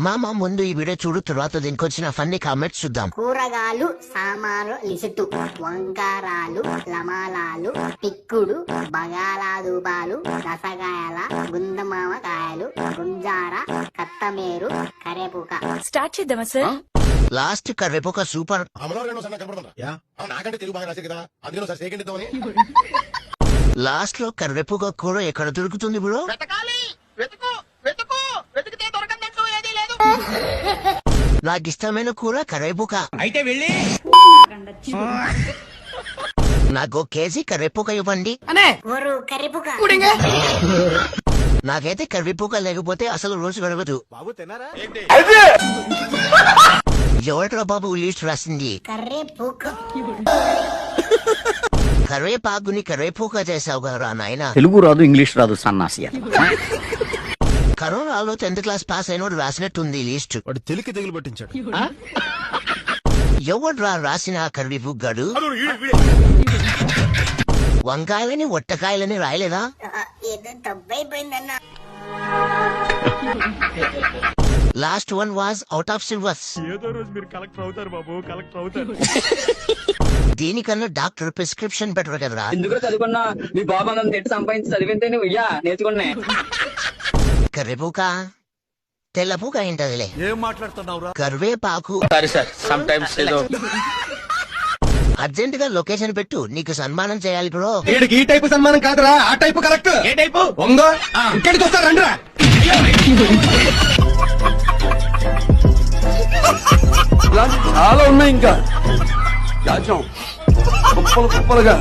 మామ ముందు ఈ వీడియో చూడు, తర్వాత దీనికి వచ్చిన ఫన్నీ కామెంట్స్ చూద్దాం. కూరగాయలు సామాను లిసుటు వంకారాలు లమాలాలు పిక్కుడు బగాలాదుబాలు రసగాయల గుందమామకాయలు గుంజార కత్తమేరు కరేపుక. స్టార్ట్ చేద్దామా సార్? లాస్ట్ కరివేపాకు సూపర్. లాస్ట్ లో కరివేపాకు కూర ఎక్కడ దొరుకుతుంది బ్రో? నాకు ఇష్టమైన కూర కరివేపాకు. అయితే వెళ్ళి నాకు కేజీ కరివేపాకు ఇవ్వండి. కరేపుక నాకైతే కరివేపాకు లేకపోతే అసలు రోజు గడవదు. ఎవరిలో బాబు లిస్ట్ రాసింది? కరేపుక కరివేపాకుని కరివేపాకు చేసావు కదా నాయన. తెలుగు రాదు, ఇంగ్లీష్ రాదు, సన్నాసి. కరోనాలో 10th క్లాస్ పాస్ అయినోడు రాసినట్టుంది ఈ లిస్ట్. వాడు తెలికి తెగులు పట్టించాడు. ఎవడు రాసిన కరివేపాకు గడు? వంకాయలని ఒట్టకాయలని రాయలేదా? ఏదో తప్పైపోయిందన్న. Last one was out of syllabus. ఏదో రోజు మీరు కలెక్టర్ అవుతారు బాబు, కలెక్టర్ అవుతారు. దీనికన్నా డాక్టర్ ప్రిస్క్రిప్షన్ బెటర్ కదరా. ఎందుకు చదువుకున్నా మీ బాబు అంత ఎట్టు సంపాదించి చదివితే నువ్వు నేర్చుకున్నా. కరివేపాక తెల్లపూక ఏంటదిలే. ఏం మాట్లాడుతున్నావురా? కరివేపాకు. సారీ సార్, సమ్ టైమ్స్ ఏదో అర్జెంట్ గా లొకేషన్ పెట్టు, నీకు సన్మానం చేయాలి బ్రో. ఈ టైపు సన్మానం కాదురా, ఆ టైపు కరెక్ట్. ఏ టైపు? ఒంగో ఇక్కడికి వస్తారు రండిరా. చాలా ఉన్నాయి ఇంకా కుప్పలుగా